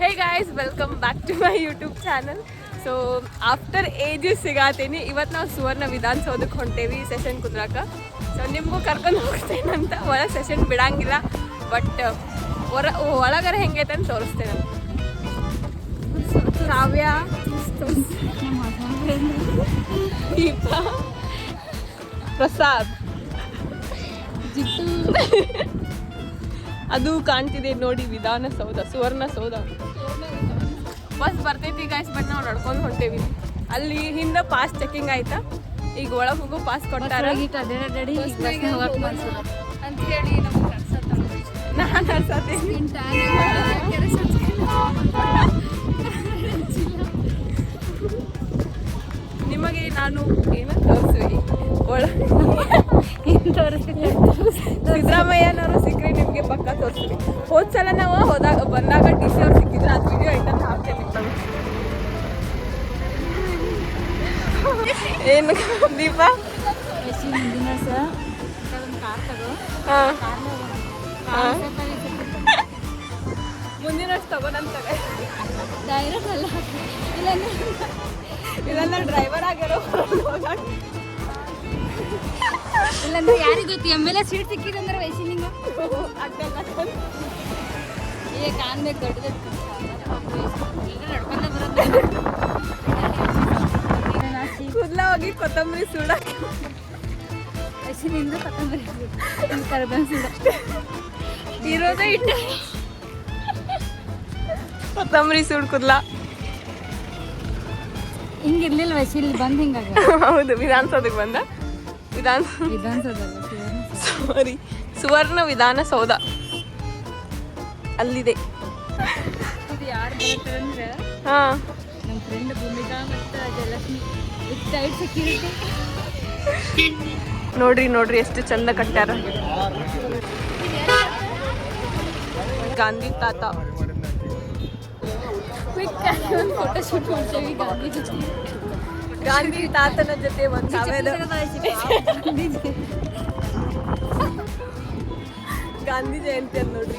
Hey guys, welcome back to my YouTube channel. So after ages ಸಿಗಾತೀನಿ. ಇವತ್ತು ನಾವು ಸುವರ್ಣ ವಿಧಾನಸೌಧಕ್ಕೆ ಹೊಂಟೇವಿ ಸೆಷನ್ ಕುದ್ರಾಕ. ಸೊ ನಿಮಗೂ ಕರ್ಕೊಂಡು ಹೋಗ್ತೇನೆ ಅಂತ. ಒಳಗೆ ಸೆಷನ್ ಬಿಡಂಗಿಲ್ಲ, ಬಟ್ ಒಳಗರೆ ಹೆಂಗೈತೆ ಅಂತ ತೋರಿಸ್ತೇನೆ. ಕಾವ್ಯ, ದೀಪಾ, ಪ್ರಸಾದ್, ಅದು ಕಾಣ್ತಿದೆ ನೋಡಿ ವಿಧಾನಸೌಧ, ಸುವರ್ಣಸೌಧ. ಬಸ್ ಬರ್ತೈತಿ ಗೈಸ್, ಬಟ್ ನಾವು ನಡ್ಕೊಂಡು ಹೊಂಟೇವಿ. ಅಲ್ಲಿ ಹಿಂದೆ ಪಾಸ್ ಚೆಕಿಂಗ್ ಆಯ್ತಾ, ಈಗ ಒಳಗೆ ಹೋಗೋ ಪಾಸ್ ಕೊಟ್ಟಾರ ಅಂತ ಹೇಳಿ ನಾನು ನಡ್ಸತ್ತೀನಿ. ನಿಮಗೆ ನಾನು ಏನು ತೋರಿಸ್ವಿ ಸಿದ್ದರಾಮಯ್ಯನವರು ಸಿಕ್ಕರೆ ನಿಮಗೆ ಪಕ್ಕ ತೋರಿಸ್ತೀವಿ. ಹೋದ ಸಲ ನಾವು ಬಂದಾಗ ಡಿ ಸಿ ಅವ್ರು ಸಿಕ್ಕಿದ್ರೆ ಅದು ವಿಡಿಯೋ ಐಟನ್ ಹಾಕ್ತೇನೆ. ಏನು ದೀಪ ಮುಂದಿನ ವರ್ಷ ತಗೋಣಂತ ಡೈರೆಕ್ಟ್ ಅಲ್ಲ, ಇಲ್ಲಾಂದ್ರೆ ಡ್ರೈವರ್ ಆಗ್ಯಾರೋ ಇಲ್ಲಾಂದ್ರೆ ಯಾರಿಗೆ ಗೊತ್ತು. ಎಮ್ಮೆಲ್ಲ ಸೀಟ್ ಸಿಕ್ಕಿದಂದ್ರೆ ವಯಸ್ಸಿನಿಂಗ ಈಗ ಕಾಣ್ಬೇಕು ದೊಡ್ಡದಕ್ಕೆ ನಡ್ಕೊಂಡೆ ಬರೋದು. ಕೂದಲ ಹೋಗಿ ಕೊತ್ತಂಬರಿ ಸುಡಕ್ಕೆ ವಯಸ್ಸಿನಿಂದ ಕೊತ್ತಂಬರಿ ಕರ್ಬೇವು ಸುಡ ಇರೋದೇ ಇಟ್ಟು ಕೊತ್ತಂಬರಿ ಸುಡ್ ಕೂದಲ ಹಿಂಗಿರ್ಲಿಲ್ಲ ವಯಸ್ಸಿಲ್ಲಿ ಬಂದು ಹಿಂಗಾಗ. ಹೌದು, ವಿಧಾನಸೌಧಕ್ಕೆ ಬಂದ. ವಿಧಾನಸೌಧ ಸಾರಿ, ಸುವರ್ಣ ವಿಧಾನಸೌಧ ಅಲ್ಲಿದೆ. ಇದು ಯಾರು ಬರುತ್ತೆ ಅಂದ್ರೆ ಹಾ, ನಮ್ಮ ಫ್ರೆಂಡ್ ಭೂಮಿಕಾ ಮತ್ತು ಜಯಲಕ್ಷ್ಮಿ ವಿತ್ ಟೈಟ್ ಸೆಕ್ಯೂರಿಟಿ. ನೋಡ್ರಿ ಎಷ್ಟು ಚಂದ ಕಟ್ಟಾರ. ಗಾಂಧಿ ತಾತ ಕ್ವಿಕ್ ಆಗಿ ಒಂದು ಫೋಟೋ ಶೂಟ್ ಮಾಡ್ತೇವೆ ಗಾಂಧಿ ಜೊತೆ. ಗಾಂಧಿ ತಾತನ ಜೊತೆ ಒಂದು ಗಾಂಧಿ ಜಯಂತಿ ಅಂತ ನೋಡ್ರಿ.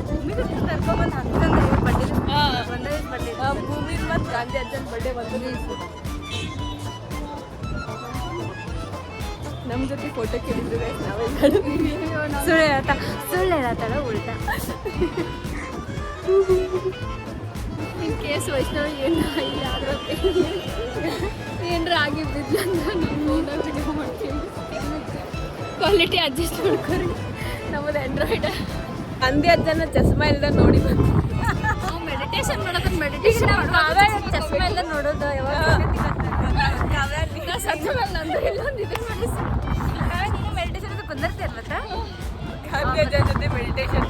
ಭೂಮಿ ಮತ್ತು ಗಾಂಧಿ ಅಜ್ಜನ ಬರ್ಡೇ ಬಂದು ನಮ್ಮ ಜೊತೆ ಫೋಟೋ ಕೇಳಿದ್ರು. ಸುಳ್ಳು ಹೇಳತ್ತಾಳ ಉಲ್ಟಾ. ಇನ್ ಕೇಸ್ ವೈಷ್ಣವಿ ಏನಾರ ಆಗಿದ್ದಿಲ್ಲ ಅಂದ್ರೆ ನಾವು ವಿಡಿಯೋ ಮಾಡ್ತೀವಿ. ಕ್ವಾಲಿಟಿ ಅಡ್ಜಸ್ಟ್ ಮಾಡ್ಕೊರಿ. ನಮ್ಮದು ಆಂಡ್ರಾಯ್ಡ್. ಗಾಂಧಿ ಅಜ್ಜನ ಚಸ್ಮಾ ಇಲ್ದ ನೋಡಿ ಬಂದು ಮೆಡಿಟೇಷನ್ ಮಾಡೋದು. ಮೆಡಿಟೇಷನ್ ಚಸ್ಮಾ ಎಲ್ಲ ನೋಡೋದು ಯಾವಾಗ ಮೆಡಿಟೇಷನ್ ಕುಂದರ್ತೀರಲ್ಲ ಗಾಂಧಿ ಅಜ್ಜನ ಜೊತೆ ಮೆಡಿಟೇಷನ್.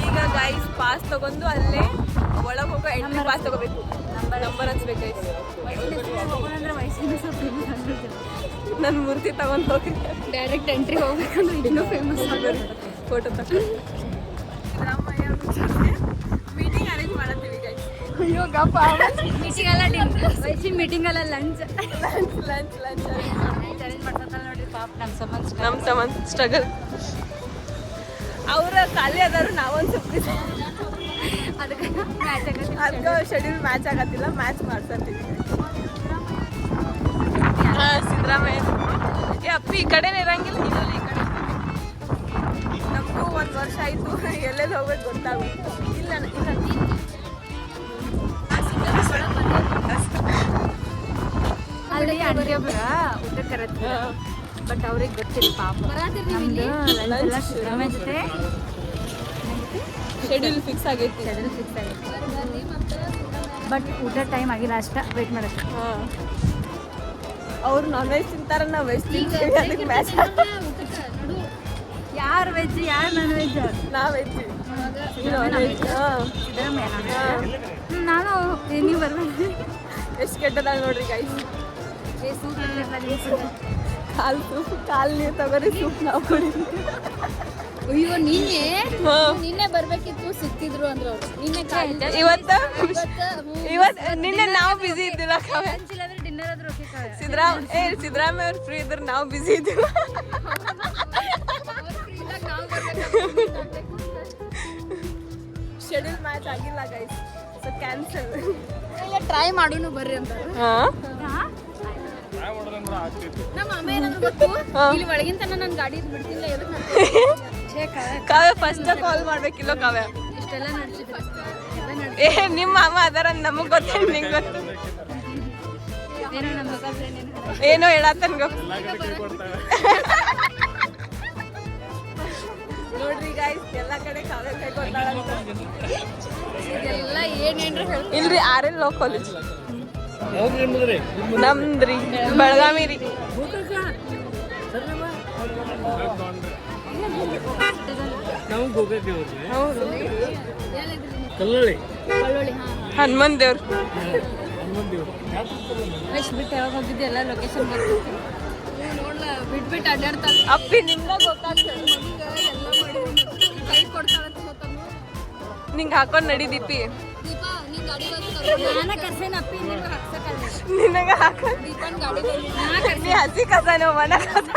ಈಗ ಗೈಸ್ ಪಾಸ್ ತಗೊಂಡು ಅಲ್ಲೇ ಒಳಗೆ ಹೋಗೋ ಎಂಟ್ರಿ ಪಾಸ್ ತಗೋಬೇಕು. ನಂಬರ್ ಹಚ್ಬೇಕು ಗೈಸ್. ನನ್ನ ಮೂರ್ತಿ ತಗೊಂಡು ಹೋಗಿ ಡೈರೆಕ್ಟ್ ಎಂಟ್ರಿ ಹೋಗ್ಬೇಕಂದ್ರೆ ಇನ್ನೂ ಫೇಮಸ್ ಆಗೋದು. ಫೋಟೋ ತಗೊಂಡು ಮೀಟಿಂಗ್ ಅರೇಂಜ್ ಮಾಡತ್ತೀವಿ ಗೈಸ್. ಅಯ್ಯೋ ಗಪ್ಪ, ಮೀಟಿಂಗ್ ಅಲ್ಲ ವಯಸ್ಸಿನ ಮೀಟಿಂಗ್ ಅಲ್ಲ ಲಂಚ್ ಲಂಚ್ ಅರೇಂಜ್ ಮಾಡ್ತಾರ ನೋಡ್ರಿ. ಪಾಪ ನಮ್ಮ ಸಂಬಂಧ ಸ್ಟ್ರಗಲ್. ಅವ್ರ ಖಾಲಿ ಅದಾರು, ನಾವೊಂದು ಸ್ವಲ್ಪ ಅದಕ್ಕೆ ಮ್ಯಾಚ್ ಆಗತ್ತೆ. ಅದಕ್ಕೆ ಶೆಡ್ಯೂಲ್ ಮ್ಯಾಚ್ ಆಗತ್ತಿಲ್ಲ, ಮ್ಯಾಚ್ ಮಾಡ್ಸತ್ತೀವಿ. ಹಾಂ, ಸಿದ್ದರಾಮಯ್ಯ ಅಪ್ಪಿ ಈ ಕಡೆನೇ ಇರಂಗಿಲ್ಲ. ಇಲ್ಲ ಈ ಕಡೆ ನಮಗೂ 1 ವರ್ಷ ಆಯಿತು. ಎಲ್ಲೆಲ್ಲಿ ಹೋಗ್ಬೇಕು ಗೊತ್ತಾಗುತ್ತೆ. ಇಲ್ಲ ಅಲ್ಲಿ ಅಡುಗೆ ಊಟಕ್ಕೆ ಕರತ್ತೆ, ಬಟ್ ಅವ್ರಿಗೆ ಗೊತ್ತಿಲ್ಲ ಪಾಪ. ಸಿದ್ದರಾಮಯ್ಯ ಜೊತೆ ಶೆಡ್ಯೂಲ್ ಫಿಕ್ಸ್ ಆಗೈತಿ. ಬಟ್ ಊಟ ಟೈಮ್ ಆಗಿಲ್ಲ, ಅಷ್ಟ ವೇಟ್ ಮಾಡಕ್ಕೆ. ಹಾಂ, ಅವ್ರು ನಾನ್ ವೆಜ್ ತಿಂತಾರ, ನಾವು ವೆಜ್ ತಿಂತೀವಿ. ಅದಕ್ಕೆ ಮ್ಯಾಚ್. ಯಾರು ವೆಜ್ ಯಾರು ನಾನ್ ವೆಜ್? ನಾವು ವೆಜ್. ನಾನು ನೀವು ಬರ್ಬೇಕು. ಎಷ್ಟು ಕೆಟ್ಟದಾಗ ನೋಡ್ರಿ ಗೈಸ್. ಕಾಲು ನೀರು ತಗೋರಿ, ಸೂಪ್ ನಾವು ಕುಡಿ. ಅಯ್ಯೋ ನಿನ್ನೆ ಬರ್ಬೇಕಿತ್ತು, ಸಿಕ್ತಿದ್ರು ಅಂದ್ರು ಅವ್ರು. ಇವತ್ತು ನಿನ್ನೆ ನಾವು ಬಿಸಿ ಇದ್ದಿಲ್ಲ. ಡಿನ್ನರ್ ಆದ್ರೂ ಸಿದ್ದರಾಮಯ್ಯ ಅವ್ರು ಫ್ರೀ ಇದ್ರೆ ನಾವು ಬಿಸಿ ಇದ್ದೀವಿ. ಶೆಡ್ಯೂಲ್ ಮ್ಯಾಚ್ ಆಗಿಲ್ಲ ಗೈಸ್, ಸೊ ಕ್ಯಾನ್ಸಲ್. ಟ್ರೈ ಮಾಡೋನು ಬರ್ರಿ ಅಂತ. ನಮ್ಮ ಅಮ್ಮ ಏನಾದ್ರು ಗೊತ್ತು, ಇಲ್ಲಿ ಒಳಗಿನ ತನ ನನ್ನ ಗಾಡಿ ಬಿಡ್ತಿಲ್ಲ. ಕಾವ್ಯ ಫಸ್ಟ್ ಕಾಲ್ ಮಾಡ್ಬೇಕಿಲ್ಲ ಕಾವ್ಯ. ಇಷ್ಟೆಲ್ಲ ನಡ್ಸಿದ್ರು. ಏ ನಿಮ್ಮ ಅಮ್ಮ ಅದರ ನಮಗ್ ಗೊತ್ತಿಲ್ಲ, ನಿಂಗೆ ಗೊತ್ತು. ಏನೋ ನಮ್ಮ ಏನೋ ಹೇಳತ್ತನ್ ನೋಡ್ರಿ ಗೈಸ್, ಎಲ್ಲ ಕಡೆ ಕಾವ್ಯ ಕೈ ಕೊಡ್ತಾಳಂತ. ಎಲ್ಲ ಏನೇನ್ರ ಹೇಳ್ತಾರೆ. ಇಲ್ರಿ RL ಲೋ ಕಾಲೇಜ್ ನಮ್ದ್ರಿ ಬೆಳಗಾವಿ ರೀ. ಹನುಮನ್ ದೇವ್ರ ಬಿಟ್ಟು ಯಾವಾಗ ಹೋಗಿದ್ದೆ ಎಲ್ಲ ಲೊಕೇಶನ್ ಬರ್ತಿತ್ತು. ನೋಡ್ಲ ಬಿಟ್ಬಿಟ್ಟು ಅಡ್ಡಾಡ್ತಾರೆ. ಅಪ್ಪಿ ನಿಮ್ಗ ಗೊತ್ತಾಗ್ತದೆ, ಕೈ ಕೊಡ್ತಾಳಂತ ಗೊತ್ತಮ್ಮ. ನಿಂಗೆ ಹಾಕೊಂಡ್ ನಡಿ ದೀಪಿ. ದೀಪಾ ನಿನ್ ಗಾಡಿ ನಾನು ಕರ್ಸೇನ ಅಪ್ಪಿ ನಿನಗೆ ಹಾಕ್ಸಕ್ಕಲ್ಲ. ನಿನಗ ಹಾಕೊಂಡ್ ದೀಪನ್ ಗಾಡಿ ನೀ ಹಸಿ ಕಸಾನೋ ಒಣ ಕಸ.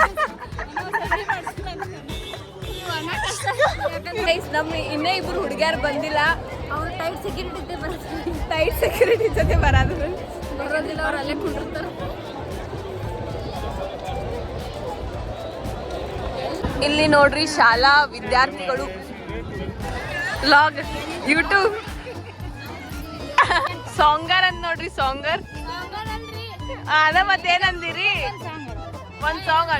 ನಮ್ಮ ಇನ್ನೇ ಇಬ್ರು ಹುಡುಗಿಯಾರು ಬಂದಿಲ್ಲ. ಅವ್ರು ಟೈಟ್ ಸೆಕ್ಯೂರಿಟಿ ಟೈಟ್ ಸೆಕ್ಯೂರಿಟಿ ಜೊತೆ ಬರೋದಿಲ್ಲ, ಅವ್ರು ಅಲ್ಲೇ ಕುಂಡಿರ್ತಾರೆ. ಇಲ್ಲಿ ನೋಡ್ರಿ ಶಾಲಾ ವಿದ್ಯಾರ್ಥಿಗಳು ಲಾಗ್ ಯೂಟ್ಯೂಬ್ ಸಾಂಗರ್ ಅಂತ ನೋಡ್ರಿ. ಸಾಂಗರ್ ಅದ ಮತ್ತೇನಂದಿರಿ, ಒಂದ್ ಸಾಂಗ್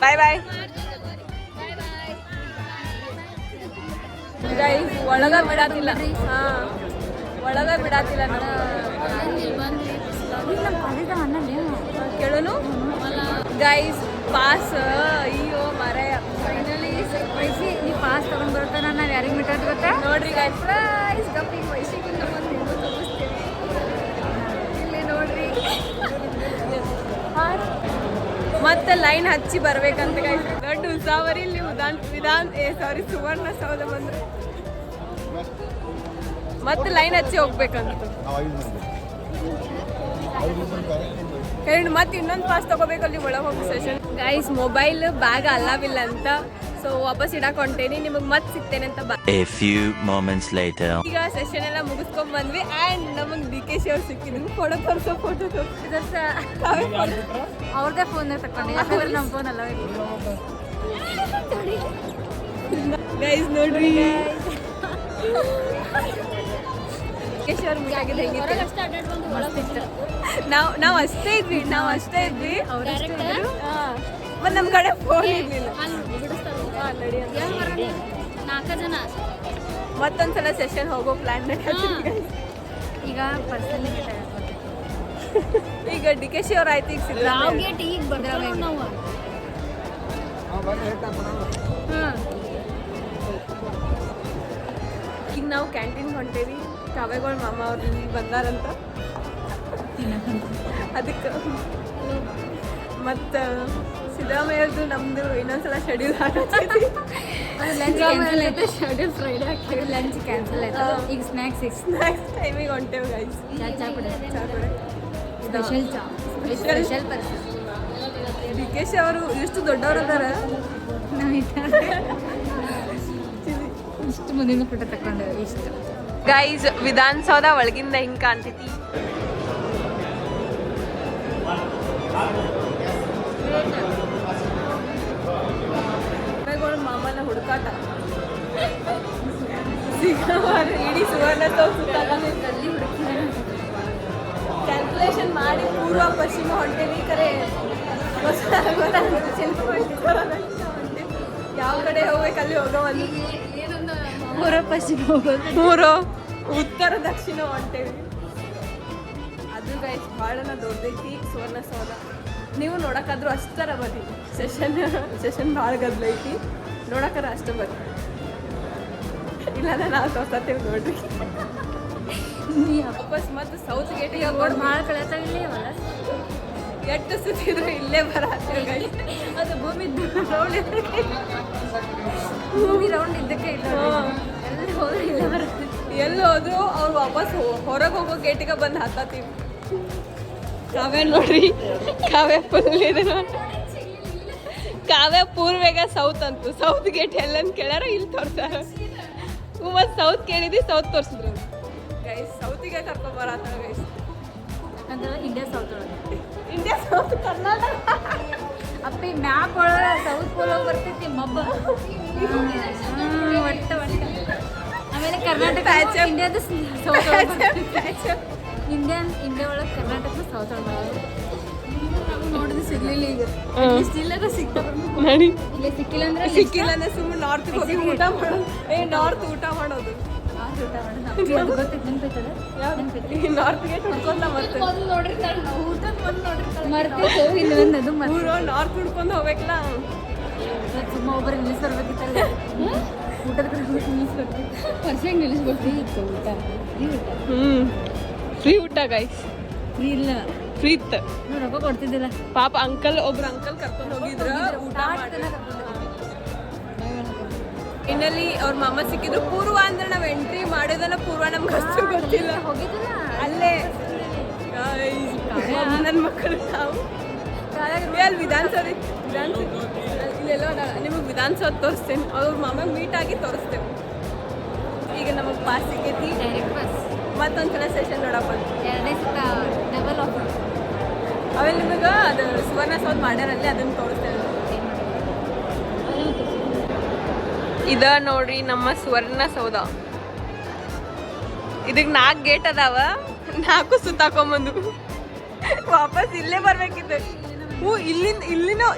ಬಾಯ್ ಬಾಯ್ ಗೈಸ್. ಒಳಗ ಬಿಡಾತಿಲ್ಲ, ಹಾ ಒಳಗ ಬಿಡಾತಿಲ್ಲ. ಕೇಳೋನು ಗೈಸ್ ಪಾಸ್. ಅಯ್ಯೋ ಮರೆಯ ಫೈನಲಿ ವೈಸಿ ನೀ ಪಾಸ್ ತಗೊಂಡ್ ಬರ್ತಾನ. ನಾನು ಯಾರಿಗೆ ಮಿಟ್ಟದ್ ಗೊತ್ತಾ ನೋಡ್ರಿ ಗೈಸ್, ಪ್ರೈಸ್ ಕಪ್ಪಿಂಗ್ ವೈಶಿಗಿಂತ ಒಂದು ತೋರಿಸ್ತೀವಿ. ಇಲ್ಲಿ ನೋಡ್ರಿ ಮತ್ತೆ ಲೈನ್ ಹಚ್ಚಿ ಬರ್ಬೇಕಂತ ಗೈಸ್. ದೊಡ್ಡ ಉಸಾವರಿ ಇಲ್ಲಿ ಸುವರ್ಣಸೌಧ ಬಂದ್ರೆ ಮತ್ತೆ ಲೈನ್ ಹಚ್ಚಿ ಹೋಗ್ಬೇಕಂತ. ಮತ್ತೆ ಇನ್ನೊಂದು ಪಾಸ್ ತಗೋಬೇಕು ಅಲ್ಲಿ ಒಳಗೆ ಹೋಗೋ ಸೆಷನ್. ಗೈಸ್ ಮೊಬೈಲ್ ಬ್ಯಾಗ್ ಅಲ್ಲವಿಲ್ಲ ಅಂತ, ಸೊ ವಾಪಸ್ ಇಡಕ್ ಹೊಂಟೇನಿ. ನಿಮಗೆ ಮತ್ತೆ ಸಿಗ್ತೇನೆ ಅಂತ A few moments later. ಈಗ ಸೆಷನ್ ಎಲ್ಲ ಮುಗಿಸ್ಕೊಂಡ್ ಬಂದ್ವಿ ಆ್ಯಂಡ್ ನಮಗೆ DKC ಅವ್ರು ಸಿಕ್ಕಿದ್ರು. ಫೋಟೋ ಅವ್ರದೇ ಫೋನ್ ತಕೊಂಡೆ, ಯಾಕಂದ್ರೆ ನಮ್ಮ ಫೋನ್ ಅಲ್ಲ. ಗೈಸ್ ನೋಡ್ರಿ DKC ಅವ್ರು ಮುಗಿಯಾಗಿದೆ ಹೆಂಗಿತ್ತು. ನಾವು ಅಷ್ಟೇ ಇದ್ವಿ ಮತ್ತೆ ನಮ್ಮ ಕಡೆ ಫೋನ್ ಇರ್ಲಿಲ್ಲ. ನಾಲ್ಕು ಜನ ಮತ್ತೊಂದ್ಸಲ ಸೆಷನ್ ಹೋಗೋ ಪ್ಲಾನ್ ಈಗ ಪರ್ಸನಲಿ ಈಗ DKC ಅವ್ರು ಆಯ್ತು. ಈಗ ಸಿದ್ದರಾಮಯ್ಯ ಗೇಟ್ ಈಗ ಬರ್ತೀವಿ ನಾವು. ಈಗ ನಾವು ಕ್ಯಾಂಟೀನ್ ಹೊಂಟೇವಿ. ಕಾವ್ಯಗಳ ಮಾಮ ಅವ್ರು ಇಲ್ಲಿ ಬಂದಾರಂತ, ಅದಕ್ಕೆ ಮತ್ತು ಸಿದ್ದರಾಮಯ್ಯದು ನಮ್ಮದು ಇನ್ನೊಂದ್ಸಲ ಶೆಡ್ಯೂಲ್ ಹಾಕಿ ಶೆಡ್ಯೂಲ್ ಫ್ರೈಡೇ ಹಾಕ್ತೀವಿ. ಲಂಚ್ ಕ್ಯಾನ್ಸಲ್ ಆಯ್ತು. ಈಗ ಸ್ನ್ಯಾಕ್ಸ್ ಟೈಮಿಗೆ ಹೊಂಟೇವಿ ಗೈಸ್. ಚಾ ಕುಡಿ, ಸ್ಪೆಷಲ್ ಪರ್ಸನ್ DKC ಅವರು ಎಷ್ಟು ದೊಡ್ಡವ್ರು ಅದಾರ. ಇಷ್ಟು ಮುಂದಿನ ಫೋಟೋ ತಕೊಂಡೇವೆ. ಇಷ್ಟು ಗೈಸ್ ವಿಧಾನಸೌಧ ಒಳಗಿಂದ ಹಿಂಗೆ ಕಾಣ್ತೈತಿ. ಮಾಮನ ಹುಡುಕಾಟ ಇಡೀ ಸುವರ್ಣಸೌಧ ಕ್ಯಾಲ್ಕುಲೇಷನ್ ಮಾಡಿ ಪೂರ್ವ ಪಶ್ಚಿಮ ಹೊಂಟೇವಿ. ಕರೆ ಯಾವ ಕಡೆ ಹೋಗ್ಬೇಕಲ್ಲಿ ಹೋಗೋವಲ್ಲಿ. ಪೂರ್ವ ಪಶ್ಚಿಮ ಹೋಗೋದು, ಮೂರು ಉತ್ತರ ದಕ್ಷಿಣ ಹೊಂಟೇವಿ. ಅದು ಗೈಸ್ ಭಾಳನ ದೊಡ್ಡದೈತಿ ಸುವರ್ಣಸೌಧ. ನೀವು ನೋಡೋಕ್ಕಾದ್ರೂ ಅಷ್ಟರ ಬರ್ರಿ. ಸೆಷನ್ ಭಾಳ ಗದ್ದಲೈತಿ, ನೋಡೋಕ್ಕಾರ ಅಷ್ಟು ಬರ್ರಿ. ಇಲ್ಲ ನಾವು ತೋರ್ಸತ್ತೇವೆ ನೋಡ್ರಿ. ವಾಪಸ್ ಮತ್ತೆ ಸೌತ್ ಗೇಟಿಗೆ ರೋಡ್ ಭಾಳ ಕಳೆತಾವ ಇಲ್ಲಿ ಅವಲ್ಲ ಎಷ್ಟು ಸುತ್ತಿದ್ರು ಇಲ್ಲೇ ಬರತ್ತೀವಿ ಗೈಸ್. ಅದು ಭೂಮಿ ರೌಂಡ್ ಇದ್ದಕ್ಕೆ ಇಲ್ಲ ಎಲ್ಲಿ ಹೋದ್ರೆ ಇಲ್ಲೇ ಬರುತ್ತೆ. ಎಲ್ಲಿ ಹೋದ್ರು ಅವ್ರು ವಾಪಸ್ ಹೊರಗೆ ಹೋಗೋ ಗೇಟಿಗೆ ಬಂದು ಹತ್ತೀವಿ. ಕಾವ್ಯ ನೋಡ್ರಿ, ಕಾವ್ಯ ಫುಲ್ ಇದೆ ನೋಡಿ. ಕಾವ್ಯ ಪೂರ್ವೆಗ ಸೌತ್ ಅಂತು, ಸೌತ್ ಗೇಟ್ ಎಲ್ಲಂತ ಕೇಳ್ಯಾರ ಇಲ್ಲಿ ತೋರ್ಸಾರ. ಮತ್ತು ಸೌತ್ ಕೇಳಿದ್ವಿ, ಸೌತ್ ತೋರಿಸಿದ್ರು ಗೈಸ್. ಸೌತಿಗೆ ಕರ್ಕೊಂಬರತ್ತಾರ ಗೈಸ್. ಅಂದ್ರೆ ಇಂಡಿಯಾ ಸೌತ್ ಒಳಗೆ ಇಂಡಿಯಾ ಸೌತ್ ಕರ್ನಾಟಕ ಅಪ್ಪಿ ಮ್ಯಾಪ್ ಒಳಗೆ ಸೌತ್ ಪೋಲ್ ಹೋಗಿ ಬರ್ತೈತಿ ಮಬ್ಬ ಒಟ್ಟ ಆಮೇಲೆ ಕರ್ನಾಟಕ ಇಂಡಿಯಾದ ಸೌತ್ ಇಂಡಿಯಾ ಒಳಗೆ ಕರ್ನಾಟಕ ಸೌತ್ ಒಳಗೆ ನೋಡಿದ್ರೆ ಸಿಗ್ಲಿಲ್ಲ. ಈಗ ಇಲ್ಲಾಗ ಸಿಗ್ತಾವ ನೋಡಿ. ಇಲ್ಲಿ ಸಿಕ್ಕಿಲ್ಲ ಅಂದ್ರೆ ಸುಮ್ಮನೆ ನಾರ್ತ್ಗೆ ಹೋಗಿ ಊಟ ಮಾಡೋದು. ನಾರ್ತ್ ಊಟ ಮಾಡೋದು ನಾರ್ತ್ ಗೇಟ್ ಹುಡ್ಕೊಂಡ ನಾರ್ತ್ ಹುಡ್ಕೊಂಡು ಹೋಗ್ಬೇಕಲ್ಲ. ಸುಮ್ಮ ಒಬ್ಬರು ನಿಲ್ಲಿಸ್ ಬರ್ಬೇಕಿತ್ತಲ್ಲ ಊಟದ ನಿಲ್ಲಿಸ್ಕೊಡ್ತೀವಿ ವರ್ಷಕ್ಕೆ ನಿಲ್ಲಿಸ್ಕೊಡ್ತೀವಿ ಊಟ ಫ್ರೀ ಊಟ ಗೈಸ್. ಫ್ರೀ ಇಲ್ಲ, ಫ್ರೀ ಇತ್ತು. ರೊಕ್ಕ ಕೊಡ್ತಿದ್ದಿಲ್ಲ. ಪಾಪ ಒಬ್ರು ಅಂಕಲ್ ಕರ್ಕೊಂಡು ಹೋಗಿದ್ರು ಊಟ ಮಾಡಿ. ಇನ್ನಲ್ಲಿ ಅವ್ರ ಮಾಮ ಸಿಕ್ಕಿದ್ರು. ಪೂರ್ವ ಅಂದ್ರೆ ನಾವು ಎಂಟ್ರಿ ಮಾಡೋದನ್ನ ಪೂರ್ವ ನಮ್ಗೆ ಅಷ್ಟು ಗೊತ್ತಿಲ್ಲ. ಹೋಗಿದ್ದಿಲ್ಲ ಅಲ್ಲೇ ನನ್ನ ಮಕ್ಕಳು ನಾವು ಅಲ್ಲಿ ವಿಧಾನಸೌಧ ಇಲ್ಲೆಲ್ಲ ನಿಮಗೆ ವಿಧಾನಸೌಧ ತೋರಿಸ್ತೇನೆ. ಅವ್ರ ಮಾಮಗೆ ಮೀಟ್ ಆಗಿ ತೋರಿಸ್ತೇವೆ. ಈಗ ನಮಗೆ ಪಾಸ್ ಸಿಕ್ಕೈತಿ. ಡೈರೆಕ್ಟ್ ಬಸ್ ಮತ್ತೊಂದ್ಸಲ ಸೆಷನ್ ನೋಡಪ್ಪ. ಎರಡನೇ ಸತ ಡಬಲ್ ಆಫರ್. ಆಮೇಲೆ ನಿಮಗೆ ಅದು ಸುವರ್ಣಸೌಧ ಮಾಡ್ಯಾರಲ್ಲಿ ಅದನ್ನು ತೋರಿಸ್ತೇವೆ. ಇದ ನೋಡ್ರಿ ನಮ್ಮ ಸುವರ್ಣಸೌಧ. ಇದಕ್ಕೆ 4 ಗೇಟ್ ಅದಾವ. 4 ಸುತ್ತಾಕೊಂಬಂದು ವಾಪಸ್ ಇಲ್ಲೇ ಬರ್ಬೇಕಿತ್ತು.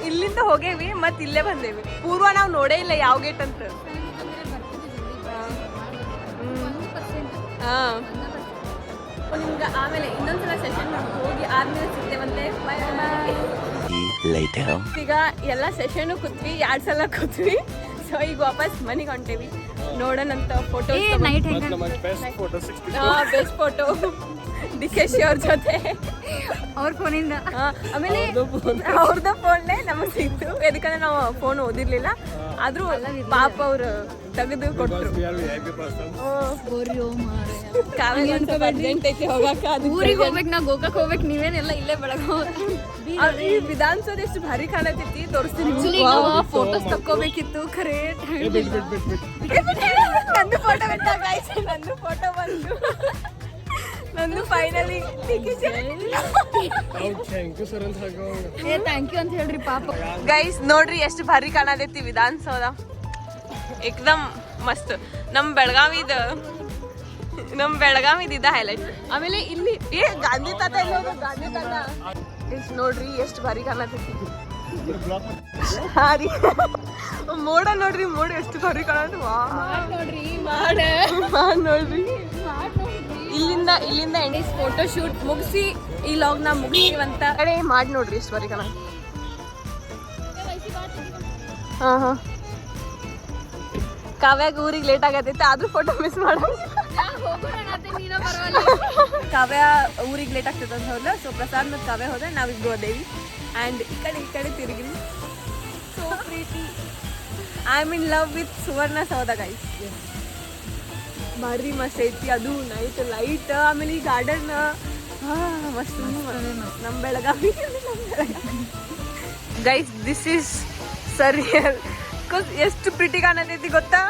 ಇಲ್ಲಿಂದ ಹೋಗೇವಿ, ಮತ್ತೆ ಇಲ್ಲೇ ಬಂದೇವಿ. ಪೂರ್ವ ನಾವು ನೋಡೇ ಇಲ್ಲ ಯಾವ ಗೇಟ್ ಅಂತ. ಹಾಂ, ನಿಮ್ಗೆ ಆಮೇಲೆ ಇನ್ನೊಂದ್ಸಲ ಸೆಷನ್ ಹೋಗಿ ಆದ್ಮೇಲೆ ಸಿಗ್ತೇವಂತೆ. ಈಗ ಎಲ್ಲ ಸೆಷನು ಕೂತ್ವಿ, 2 ಸಲ ಕೂತ್ವಿ. ಸೊ ಈಗ ವಾಪಸ್ ಮನೆಗೆ ಹೊಂಟೇವಿ. ನೋಡೋಣಂತ photo. Night best photo DKShi ಅವ್ರ ಜೊತೆ ಅವ್ರ ಫೋನಿಂದ. ಆಮೇಲೆ ಅವ್ರದ್ದು ಫೋನ್ನೇ ನಮಗೆ ಸಿಕ್ತು. ಯಾಕಂದ್ರೆ ನಾವು ಫೋನ್ ಓದಿರ್ಲಿಲ್ಲ. ಆದ್ರೂ ಪಾಪ ಅವ್ರು ತೆಗೆದು ಕೊಟ್ಟರು. ಊರಿಗೆ ಹೋಗ್ಬೇಕು, ನಾ ಗೋಕಾಕ್ ಹೋಗ್ಬೇಕು. ನೀವೇನೆಲ್ಲ ಇಲ್ಲೇ ಬೆಳಗಾವ್ ವಿಧಾನಸೌಧ ಎಷ್ಟು ಭಾರಿ ಕಾಣತೈತಿ ತೋರಿಸ್ತೀನಿ. ಫೋಟೋಸ್ ತಕ್ಕೋಬೇಕಿತ್ತು ಖರೇ. ನಂದು ಫೋಟೋ ನಂದು ಫೋಟೋ ಬಂತು. ನಂದು ಫೈನಲಿ ಥ್ಯಾಂಕ್ ಯು ಅಂತ ಹೇಳ್ರಿ ಪಾಪ. ಗೈಸ್ ನೋಡ್ರಿ ಎಷ್ಟು ಭಾರಿ ಕಾಣತೈತಿ ವಿಧಾನಸೌಧ. ಏಕ್ದಮ್ ಮಸ್ತ್. ನಮ್ಮ ಬೆಳಗಾವಿದ ಇದ ಹೈಲೈಟ್. ಆಮೇಲೆ ಇಲ್ಲಿ ಗಾಂಧಿ ತಾತ ಗಾಂಧಿ ತಾತ ನೋಡ್ರಿ ಎಷ್ಟು ಭಾರಿ ಕಾಣತೈತಿ. ಮೋಡ ನೋಡ್ರಿ, ಮೋಡ ಎಷ್ಟು ಭಾರಿ ಕಾಣತ್. ನೋಡ್ರಿ ನೋಡ್ರಿ ಇಲ್ಲಿಂದ ಎಂಡಿಸ್ ಫೋಟೋ ಶೂಟ್ ಮುಗಿಸಿ ಈ ಲಾಗ್ನ ಮುಗಿಸ್ತೀವಂತ ಕಡೆ ಮಾಡಿ ನೋಡ್ರಿ ಎಷ್ಟು ಬಾರಿ ಕಣ. ಹಾಂ ಕಾವ್ಯಾಗ ಊರಿಗೆ ಲೇಟ್ ಆಗತೈತೆ, ಆದ್ರೂ ಫೋಟೋ ಮಿಸ್ ಮಾಡ. ಕಾವ್ಯ ಊರಿಗೆ ಲೇಟ್ ಆಗ್ತದೆ ಅಂತ ಹೋದ. ಸೊ ಪ್ರಸಾದ್ ಮತ್ತು ಕಾವ್ಯ ಹೋದ, ನಾವಿಬ್ರು ಹೋದೇವಿ. ಆ್ಯಂಡ್ ಈ ಕಡೆ ತಿರುಗಿ so Preethi. I am in love with Suvarna Soudha guys. ಭಾರಿ ಮಸ್ತ್ ಐತಿ. ಅದು ನೈಟ್ ಲೈಟ್, ಆಮೇಲೆ ಈ ಗಾರ್ಡನ್ ಮಸ್ತ್. ನಮ್ಮ Belagavi guys, this is ಸರಿಯಲ್. Because ಎಷ್ಟು ಪ್ರಿಟಿ ಕಾಣತೈತಿ ಗೊತ್ತಾ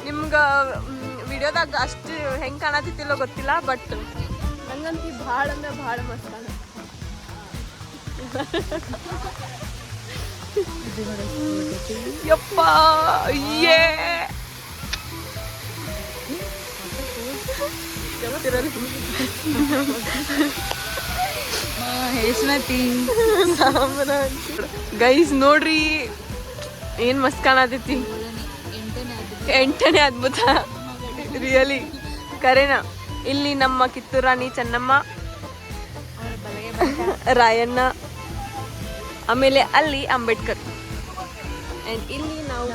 ನಿಮ್ಗೆ. ವಿಡಿಯೋದಾಗ ಅಷ್ಟು ಹೆಂಗೆ ಕಾಣತಿತ್ತಿಲ್ಲೋ ಗೊತ್ತಿಲ್ಲ, ಬಟ್ ನಂಗಂತೂ ಭಾಳ ಅಂದ್ರೆ ಭಾಳ ಮಸ್ತ್ ಕಾಣ. ಯಪ್ಪ ಏ ಗೈಸ್ ನೋಡ್ರಿ ಏನ್ ಮಸ್ತ್ ಕಾಣತೈತಿ. 8ನೇ ಅದ್ಭುತ ರಿಯಲಿ ಕರೆನಾ. ಇಲ್ಲಿ ನಮ್ಮ ಕಿತ್ತೂರು ರಾಣಿ ಚೆನ್ನಮ್ಮ, ರಾಯಣ್ಣ, ಆಮೇಲೆ ಅಲ್ಲಿ ಅಂಬೇಡ್ಕರ್. ಆ್ಯಂಡ್ ಇಲ್ಲಿ ನಾವು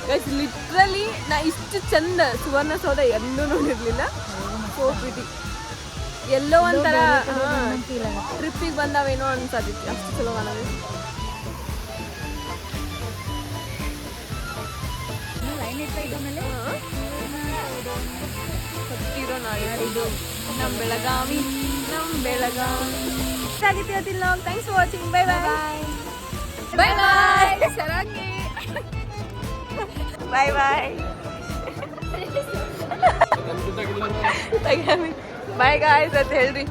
ಗೈಸ್ ಲಿಟ್ರಲಿ ನಾ ಇಷ್ಟು ಚಂದ ಸುವರ್ಣಸೌಧ ಎಲ್ಲೂ ನೋಡಿರ್ಲಿಲ್ಲ. So pretty. ಎಲ್ಲೋ ಒಂಥರ ಟ್ರಿಪ್ಪಿಗೆ ಬಂದಾವೇನೋ ಅನ್ಸದಿತ್ತು, ಅಷ್ಟು ಚಲೋ ಕಾಣೋದು. ಹೊತ್ತಿರೋ ನಾಡು ನಮ್ಮ ಬೆಳಗಾವಿ, ನಮ್ಮ ಬೆಳಗಾವಿ. ಆಗಿತ್ತಿಲ್ಲ. Thanks for watching. Bye bye bye bye. ಸರಂಗಿ ಬಾಯ್ ಬಾಯ್. ಬಾಯ್ ಗಾಯ್ಸ್ ಅಂತ ಹೇಳ್ರಿ.